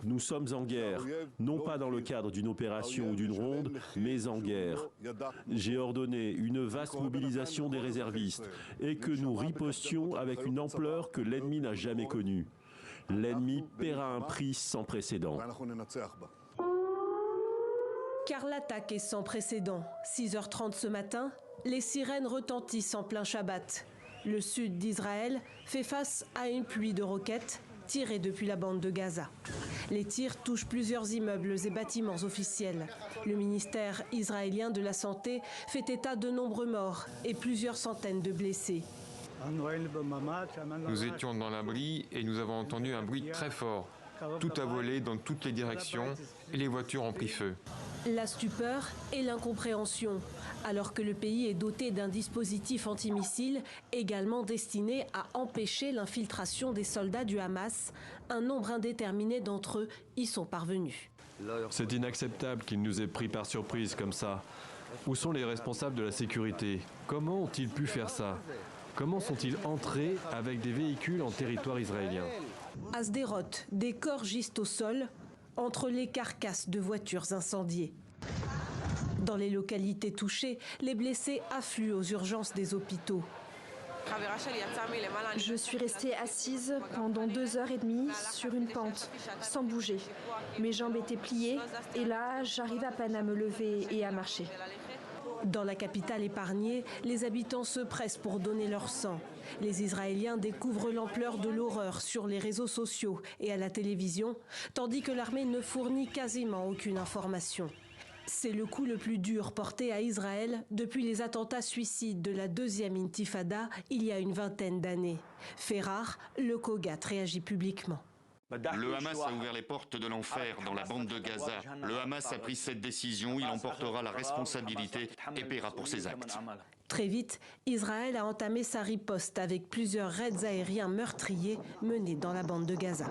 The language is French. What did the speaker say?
Nous sommes en guerre, non pas dans le cadre d'une opération ou d'une ronde, mais en guerre. J'ai ordonné une vaste mobilisation des réservistes et que nous ripostions avec une ampleur que l'ennemi n'a jamais connue. L'ennemi paiera un prix sans précédent. Car l'attaque est sans précédent. 6h30 ce matin, les sirènes retentissent en plein Shabbat. Le sud d'Israël fait face à une pluie de roquettes tirées depuis la bande de Gaza. Les tirs touchent plusieurs immeubles et bâtiments officiels. Le ministère israélien de la Santé fait état de nombreux morts et plusieurs centaines de blessés. Nous étions dans l'abri et nous avons entendu un bruit très fort. Tout a volé dans toutes les directions et les voitures ont pris feu. La stupeur et l'incompréhension, alors que le pays est doté d'un dispositif antimissile également destiné à empêcher l'infiltration des soldats du Hamas. Un nombre indéterminé d'entre eux y sont parvenus. C'est inacceptable qu'ils nous aient pris par surprise comme ça. Où sont les responsables de la sécurité? Comment ont-ils pu faire ça? Comment sont-ils entrés avec des véhicules en territoire israélien? À Sderot, des corps gisent au sol entre les carcasses de voitures incendiées. Dans les localités touchées, les blessés affluent aux urgences des hôpitaux. Je suis restée assise pendant 2h30 sur une pente, sans bouger. Mes jambes étaient pliées et là, j'arrive à peine à me lever et à marcher. Dans la capitale épargnée, les habitants se pressent pour donner leur sang. Les Israéliens découvrent l'ampleur de l'horreur sur les réseaux sociaux et à la télévision, tandis que l'armée ne fournit quasiment aucune information. C'est le coup le plus dur porté à Israël depuis les attentats suicides de la deuxième intifada il y a une vingtaine d'années. Fait rare, le Kogat réagit publiquement. Le Hamas a ouvert les portes de l'enfer dans la bande de Gaza. Le Hamas a pris cette décision, il en portera la responsabilité et paiera pour ses actes. Très vite, Israël a entamé sa riposte avec plusieurs raids aériens meurtriers menés dans la bande de Gaza.